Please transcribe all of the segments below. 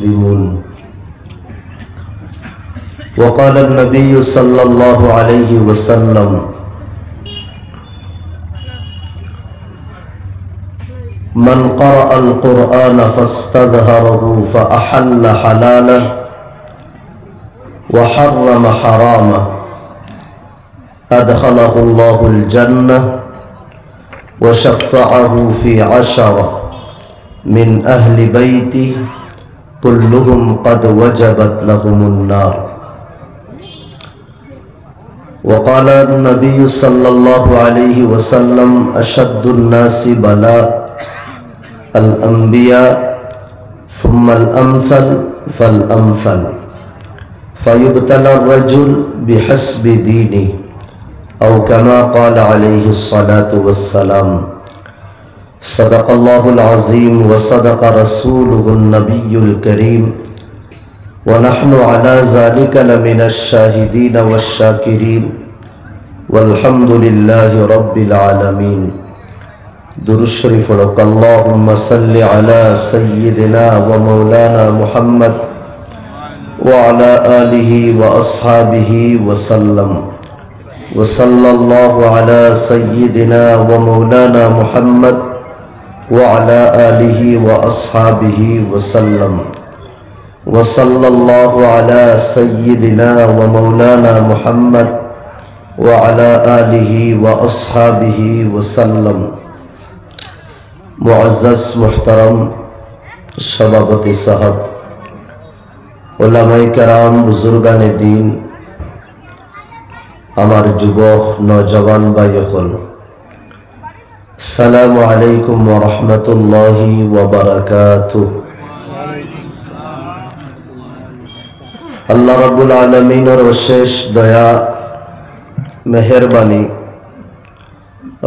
المسلمون. وقال النبي صلى الله عليه وسلم: من قرأ القرآن فاستظهره فأحل حلاله وحرم حرامه أدخله الله الجنة وشفعه في 10 من أهل بيته كلهم قد وجبت لهم النار. وقال النبي صلى الله عليه وسلم: أشد الناس بلاء الأنبياء ثم الأمثل فالأمثل فيبتلى الرجل بحسب دينه أو كما قال عليه الصلاة والسلام. صدق الله العظيم وصدق رسوله النبي الكريم ونحن على ذلك لمن الشاهدين والشاكرين والحمد لله رب العالمين. درود شریف پڑھو. اللهم صل على سيدنا ومولانا محمد وعلى آله وأصحابه وسلم. وصلى الله على سيدنا ومولانا محمد وعلى آله وأصحابه وسلم. وصلى الله على سيدنا ومولانا محمد وعلى آله وأصحابه وسلم. मुअज़्ज़ज़ मुहतरम सभापति साहब, उलमाए कराम, बुजुर्गाने दीन, आमार जुबक नौजवान भाईসকল, अस्सलामु आलैकुम व रहमतुल्लाहि व बाराकातुह। अल्लाह रब्बुल आलमीन और अशेष दया मेहरबानी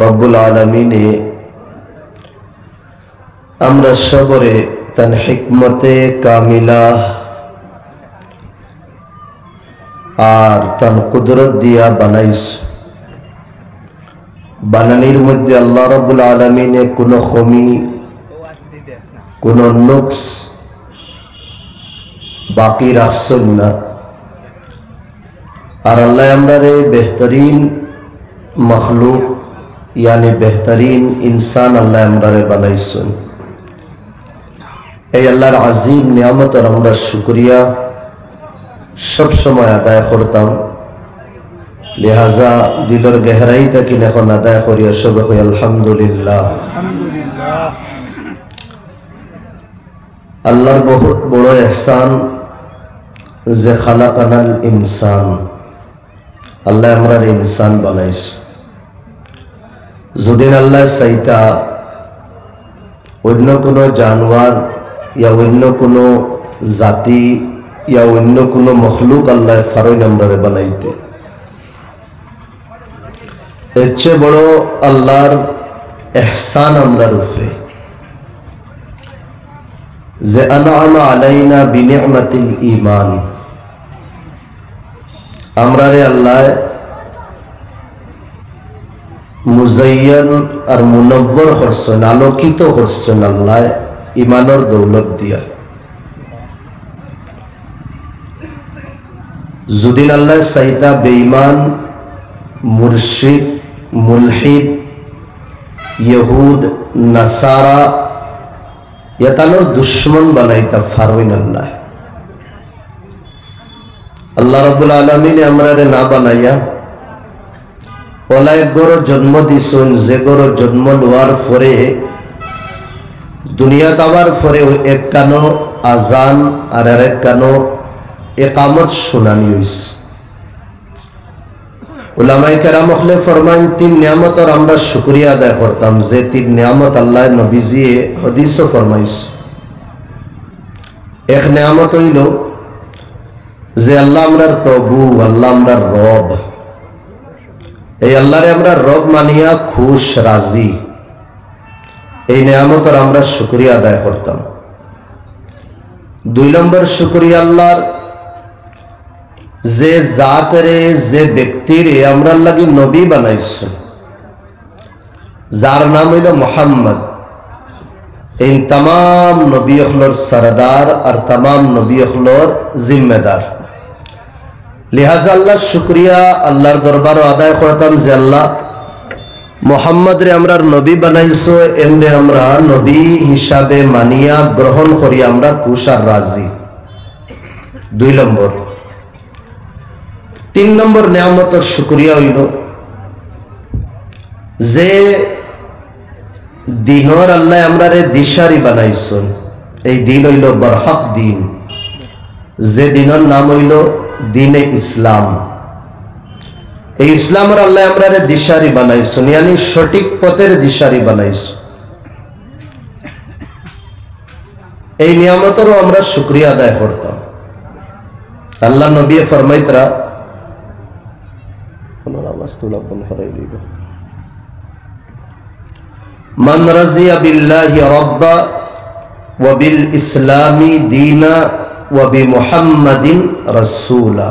रब्बुल आलमीने আমরা সবরে তার হিকমতে কামিলা আর তার কুদরত দিয়া বানাইছ। বানানির মধ্যে আল্লাহ রাব্বুল আলামিনে কোনো খমি, কোনো নুকস বাকি রাখছেন না। আর আল্লাহ আমরারে বেহতরিন মখলুক यानी बेहतरीन इंसान अल्लाह আমরারে বানাইছেন। এই আল্লাহর আজিম নিয়ামতের আমরা শুকরিয়া সব সময় আদায় করতাম। লিহাজা দিলের গহরাই থেকে এখন আদায় করিয়া সবে কই আলহামদুলিল্লাহ। আল্লাহর বহুত বড় ইহসান যে খালাকানাল ইনসান, আল্লাহ আমরার ইনসান বানাইছে। যদি আল্লাহ চাইতা অন্য কোনো জানোয়ার या अन्य कोनो जाति या अन्य कोनो मखलूक अल्लाह फारोइन আমরারে বানাইতে, এর চেয়ে বড় আল্লাহর ইহসান আমরার উপরে যে আনআমা আলাইনা বিনিআমাতিল ঈমান, আমরারে আল্লাহ মুজায়্যান আর মুনव्वर করছেন, আলোকিত করছেন আল্লাহ ইমানের দৌলত দিয়া। যদি আল্লাহ চাইতা বেঈমান, মুরশিদ, মুলহিদ, ইহুদ, নাসারা ইয়াতানোর দুশ্মন বানাইতা ফারইন আল্লাহ। আল্লাহ রাব্বুল আলামিন আমরারে না বানাইয়া ওলা এক গরো জন্ম দিছেন, যে গরো জন্ম লওয়ার পরে দুনিয়াত আবার পরে এক কানো আজান আর এক কানো একামত শুনানি হইছে। উলামায়ে কেরাম হলে ফরমান তিন নিয়ামতের আমরা শুকরিয়া আদায় করতাম, যে তিন নিয়ামত আল্লাহ নবীজি হাদিসও ফরমাইছে। এক নিয়ামত হইল যে আল্লাহ আমরার প্রভু, আল্লাহ আমরার রব। এই আল্লাহরে আমরা রব মানিয়া খুশ রাজি, এই নিয়ামতের আমরা শুকরিয়া আদায় করতাম। 2 নম্বর শুকরিয়া আল্লাহর যে জাতরে, যে ব্যক্তিরে আমরা লাগি নবী বানাইছেন, যার নাম হইল মুহাম্মদ এই तमाम নবী হলর সরদার আর तमाम নবী হলর জিম্মেদার। লিহাজা আল্লাহ শুকরিয়া আল্লাহর দরবার আদায় করতাম যে আল্লাহ মোহাম্মদ রে আমরার নবী বানাইছো, এমনি আমরা নবী হিসাবে মানিয়া গ্রহণ করি আমরা খুশ আর রাজি। 2 নম্বর। 3 নম্বর নিয়ামতের শুকরিয়া হইল যে দিনর আল্লাহ আমরারে দিশারি বানাইছেন। এই দিন হইল বরহক দিন, যে দিনের নাম হইল দিনে ইসলাম। এই ইসলামের আল্লাহ আমরারে দিশারি বানাইছেন, ইয়ানি সঠিক পথের দিশারি বানাইছেন। এই নিয়ামতেরও আমরা শুকরিয়া আদায় করতাম। আল্লাহ নবী ফরমাইতরা মান রাজিয়া বিল্লাহি রাব্বা ওয়া বিল ইসলামি দীনা ওয়া বি মুহাম্মাদিন রাসূলা।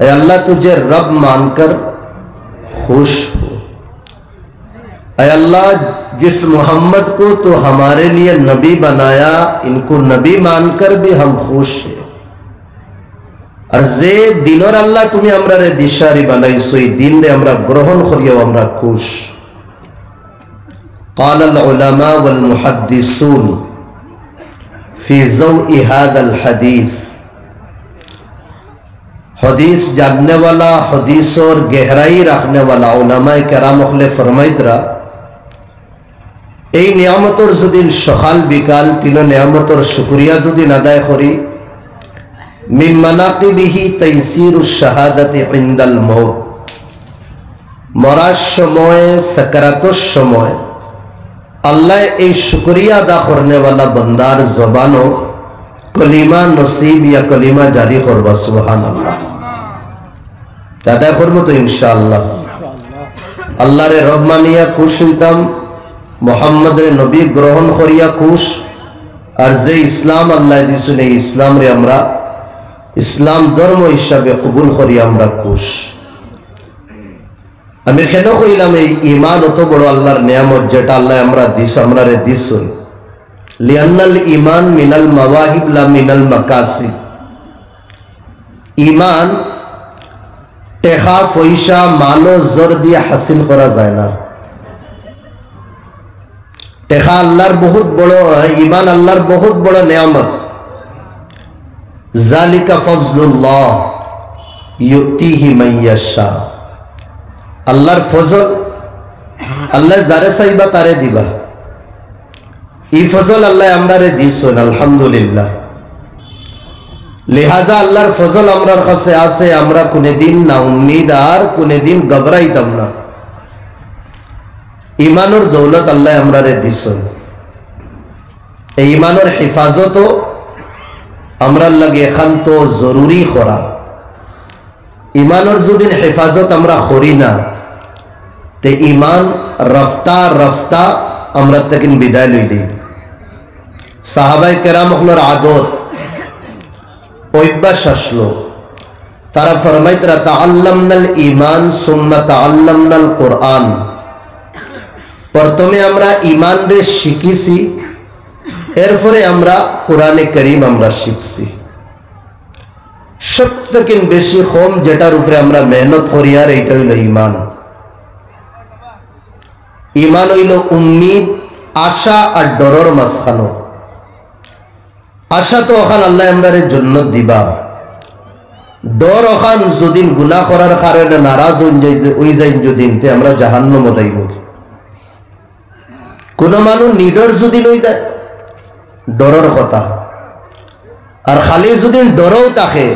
ऐ अल्लाह तुझे रब मानकर खुश हो। ऐ अल्लाह जिस मोहम्मद को तो हमारे लिए नबी बनाया, इनको नबी मानकर भी हम खुश हैं। और जे दिनर अल्लाह तुम्हें हमरा रे दिशारी बनाइছো, এই দিন রে আমরা গ্রহণ করিও আমরা খুশ। قال العلماء والمحدثون في ضوء هذا الحديث, हदीस जानने वाला, हदीस और गहराई रखने वाला उलमाए केराम फरमाइतरा এই নিয়ামতর যদি সকাল বিকাল তিন নিয়ামতর শুকরিয়া যদি আদায় করি, মিন মানাকিবিহি তাইসিরুশ শাহাদাতি ইনদাল মউত, মরার সময় সাকারাতুর সময় আল্লাহ এই শুকরিয়া আদা করনে वाला বন্দার জবানো কলিমা নসিব या কলিমা জারি করবা। সুবহানাল্লাহ। আদায় করবো তো ইনশাআল্লাহ। আল্লাহরে রব মানিয়া খুশ হইতাম, মোহাম্মদের নবী গ্রহণ করিয়া খুশ, আর যে ইসলাম আল্লাহ দিয়েছেন এই ইসলাম রে আমরা ইসলাম ধর্ম হিসাবে কবুল করি আমরা খুশ। আমি কেন কইলাম এই ঈমান অত বড় আল্লাহর নিয়ামত যেটা আল্লাহ আমরা দিস আমরা রে দিছেন, লিআন্নাল ঈমান মিনাল মাওয়াহিব লা মিনাল মাকাসিব। ঈমান টেকা পয়সা মালো জোর দিয়ে হাসিল করা যায় না। টেকা আল্লাহর বহুত বড়, ঈমান আল্লাহর বহুত বড় নিয়ামত। যালিকা ফজলুল্লাহ ইউতিহি মান ইয়াশা। আল্লাহর ফজল আল্লাহ যারে চাইবা তারে দিবা। এই ফজল আল্লাহ আমরারে দিছেন, আলহামদুলিল্লাহ। লিহাজা আল্লাহর ফজল আমরার কাছে আছে, আমরা কোনদিন না উম্মিদ আর কোনদিন ঘবরাইতাম না। ঈমানের দৌলত আল্লাহ আমরারে দিছেন। এই ঈমানের হেফাজতও আমরার লাগে একান্ত জরুরি করা। ঈমানের যদি হেফাজত আমরা করি না, তে ঈমান রফতা রফতা আমরা তখন বিদায় লই দিই। সাহাবায়ে কেরাম হলোর আদত অভ্যাস আসলো, তারা ফরমাইতরা তাআল্লামনাল ঈমান সুম্মা তাআল্লামনাল কুরআন। প্রথমে আমরা ঈমান রে শিখিছি, এরপরে আমরা কোরআনে কারীম আমরা শিখছি। সবথেকে বেশি কম যেটার উপরে আমরা মেহনত করি আর এইটা হইল ঈমান। ঈমান হইল উম্মিদ, আশা আর ডরর মাঝখানো। আশা তো ওখান আল্লাহ আমরারে জান্নাত দিবা, ডর ওখান যদি গুনাহ করার কারণে নারাজ হই যাই যদি তে আমরা জাহান্নাম যাইব। কোন মানুষ নিডর যদি লই দেয় ডরর কথা, আর খালি যদি ডরও থাকে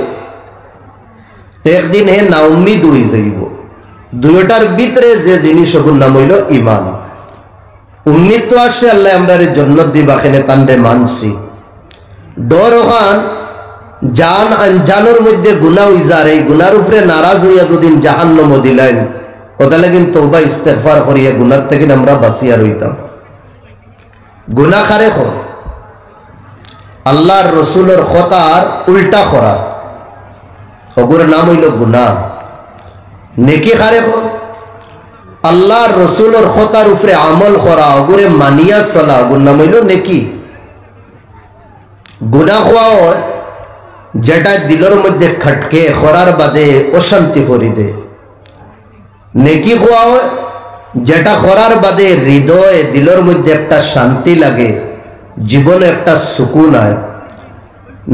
একদিন হে না উম্মিদ হয়ে যাইব। দুইটার ভিতরে যে জিনিস ওগুলোর নাম হইল ঈমান। উম্মিদ তো আসে আল্লাহ আমরারে জান্নাত দিবা, কেনে তান্ডে মানছি। ডর ওখান জান আনজানোর মধ্যে গুনাহ হই যায়, এই গুনার উপরে নারাজ হইয়া দুদিন জাহান্নাম দিলেন, ওটা লাগিন তওবা ইস্তেগফার করিয়া গুনার থেকে আমরা বাঁচিয়া রইতাম। গুনাহ কারে হয়? আল্লাহর রসুলের কথার উল্টা করা, ওগুলোর নাম হইল গুনাহ। নেকি কারে হয়? আল্লাহ রসুলের কথার উপরে আমল করা, ওগুরে মানিয়া চলা, ওগুর নাম হইল নেকি। গুনাহ হওয়া হয় যেটা দিলের মধ্যে খটকে করার বাদে অশান্তি করে দে। নেকি হওয়া হয় যেটা করার বাদে হৃদয় দিলের মধ্যে একটা শান্তি লাগে, জীবনে একটা সুকুন আয়।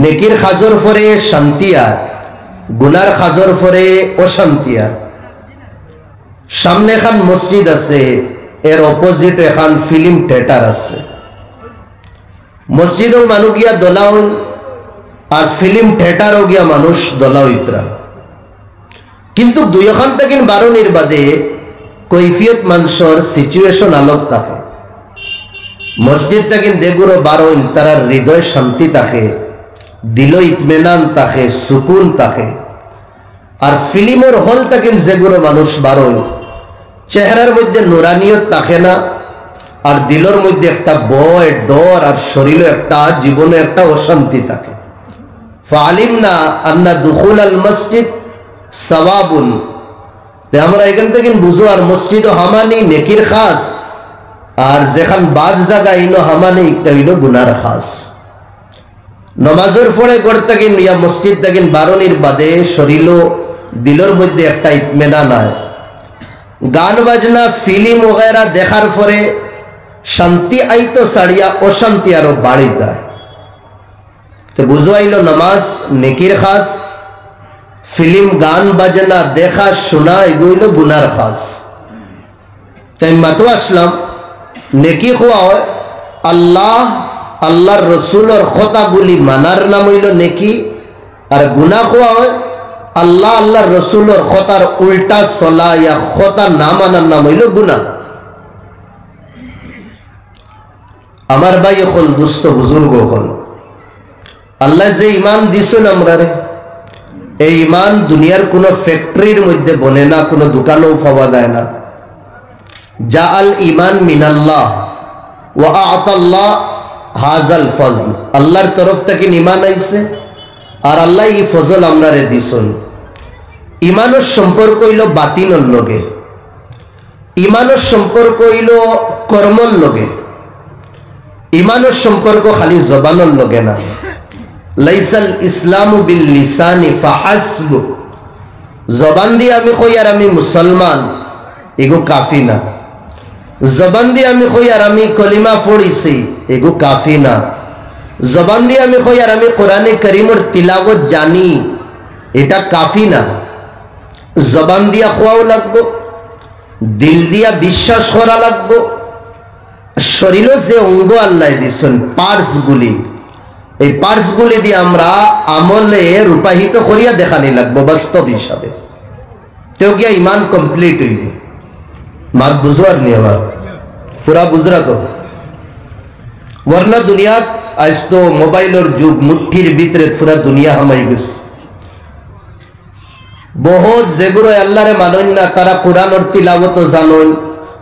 নেকির খাজর পরে শান্তি আয়, গুনার খাজর পরে অশান্তি আয়। সামনে এখন মসজিদ আছে, এর অপোজিট এখন ফিল্ম থিয়েটার আছে। মসজিদও মানুষ গিয়া দোলাও আর ফিল্ম থিয়েটারও গিয়া মানুষ দোলাও ইতরা। কিন্তু দুই ওখান থেকে বারণের বাদে কৈফিয়ত মানুষের সিচুয়েশন আলোক থাকে। মসজিদ থেকে দেগুরো বারণ, তারা হৃদয় শান্তি থাকে, দিল ইতমেনান থাকে, সুকুন থাকে। আর ফিল্মের হল থেকে যেগুলো মানুষ বারণ, চেহারার মধ্যে নুরানিয়ত থাকে না, আর দিলের মধ্যে একটা ভয়, ডর, আর শরীরে একটা, জীবনে একটা অশান্তি থাকে। ফালিমনা আন্না দুখুল আল মসজিদ সওয়াবুন, আমরা এখান থেকে বুঝো আর মসজিদ হামানি নেকির খাস, আর যেখান বাদ জায়গা ইনো হামানি একটা ইনো গুনার খাস। নমাজের পরে গড় থাকেন ইয়া মসজিদ থাকেন বারণের বাদে শরীর দিলের মধ্যে একটা ইতমেনান আয়। গান বাজনা ফিল্ম ওগেরা দেখার পরে শান্তি আইতো ছাড়িয়া অশান্তি আরো বাড়ি যায়। তো বুঝো আইল নামাজ নেকির খাস, ফিল্ম গান বাজনা দেখা শোনা এগুলো গুনার খাস। তাই মাতো আসলাম নেকি হওয়া হয় আল্লাহ আল্লাহর রসুলের কথাগুলি মানার নাম হইল নেকি, আর গুনাহ হওয়া হয় আল্লাহ আল্লাহর রসুলের কথার উল্টা চলা ইয়া কথা না মানার নাম হইল গুনাহ। আমার ভাই হল দুস্থ বুজুর্গ হল, আল্লাহ যে ইমান দিছেন আমরা রে, এই ইমান দুনিয়ার কোনো ফ্যাক্টরির মধ্যে বনে না, কোনো দোকানেও পাওয়া যায় না। যা আল ইমান মিনাল্লাহ ওয়া আতাল্লাহ হাজাল ফজল, আল্লাহর তরফ থেকে ইমান আইছে, আর আল্লাহ এই ফজল আমরা রে দিছেন। ইমানের সম্পর্ক হইল বাতিনের লগে, ইমানের সম্পর্ক হইল কর্মর লগে, ইমানের সম্পর্ক খালি জবানের লগে না। লাইসাল ইসলামু বিল লিসানি ফাহাসবু, জবান দিয়ে আমি কই আর আমি মুসলমান, এগো কাফি না। জবান দিয়ে আমি কই আর আমি কলিমা পড়িছি, এগো কাফি না। জবান দিয়ে আমি কই আর আমি কোরআনে কারীমের তিলাওয়াত জানি, এটা কাফি না। জবান দিয়া খোয়াও লাগবো, দিল দিয়া বিশ্বাস করা লাগবো। শরীরে যে অঙ্গ আল্লাহ দিছেন পার্টসগুলি, এই পার্টসগুলি দিয়ে আমরা আমলে রূপায়িত করিয়া দেখানি লাগবো বাস্তব হিসাবে, তেও গিয়া ইমান কমপ্লিট হইব। মাত বুঝবার নি আমার পুরা বুঝরা তো, ওয়ারনা দুনিয়া আজ তো মোবাইলের যুগ, মুঠির ভিতরে পুরা দুনিয়া হামাই গেছে। বহুত যেগুলো আল্লাহরে মানন না, তারা কোরআনের তিলাওয়াত জানেন,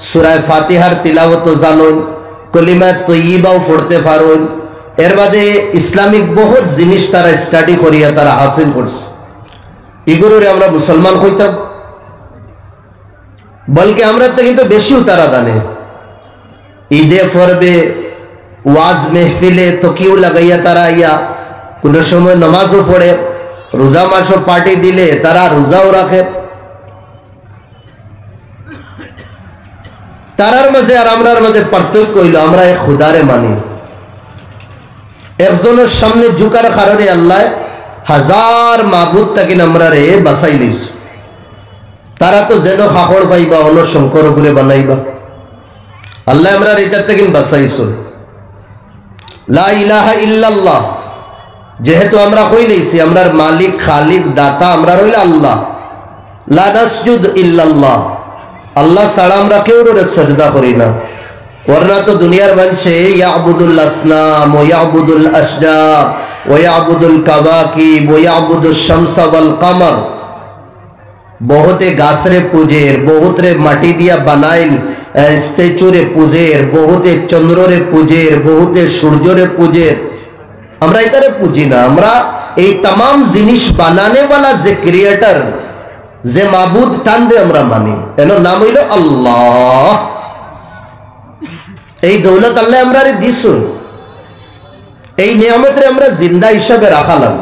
সূরা ফাতিহার তিলাওয়াত জানেন, কলিমা তয়্যিবাও পড়তে পারেন। এর বাদে ইসলামিক বহুত জিনিস তারা স্টাডি করিয়া তারা হাসিল করছে। এগুলোরে আমরা মুসলমান হইতাম, বলকে আমরা তো কিন্তু বেশিও তারা জানে। ঈদে পড়বে, ওয়াজ মেহফিলে তকিও লাগাইয়া তারা আইয়া, কোনো সময় নামাজও পড়ে, রোজা মাসও পার্টি দিলে তারা রোজাও রাখে। তারার মাঝে আর আমরার মাঝে পার্থক্য হইল আমরা এক খুদারে মানি। একজনের সামনে ঝুঁকার কারণে আল্লাহ হাজার মাবুদ তাকে আমরা রে বাঁচাই লইছ। তারা তো যেন খাকড় পাইবা, অন্য শঙ্কর করে বানাইবা, আল্লাহ আমরা এটার থেকে বাঁচাইছ। লা ইলাহা ইল্লাল্লাহ, যেহেতু আমরা কই লইছি আমরার মালিক খালিক দাতা আমরা রইল আল্লাহ। লা নাসজুদ ইল্লাল্লাহ, আল্লাহ ছাড়া আমরা কেউ সাজদা করি না। ওরনা তো দুনিয়ার মানুষে ইয়াবুদুল আসনাম ও ইয়াবুদুল আশজার ও ইয়াবুদুল কাওয়াকিব ও ইয়াবুদুল শামস ওয়াল কমর, বহুতে গাছরে পূজের, বহুতরে মাটি দিয়া বানাইল স্ট্যাচুরে পূজের, বহুতে চন্দ্ররে পূজের, বহুতে সূর্যরে পূজের। আমরা এটারে পুজি না, আমরা এই तमाम জিনিস বানানে वाला যে ক্রিয়েটর, যে মাবুদ টানবে আমরা মানি, এর নাম হইল আল্লাহ। এই দৌলত আল্লাহ আমরা দিছুন, এই নিয়ামতরে আমরা জিন্দা হিসাবে রাখালাম।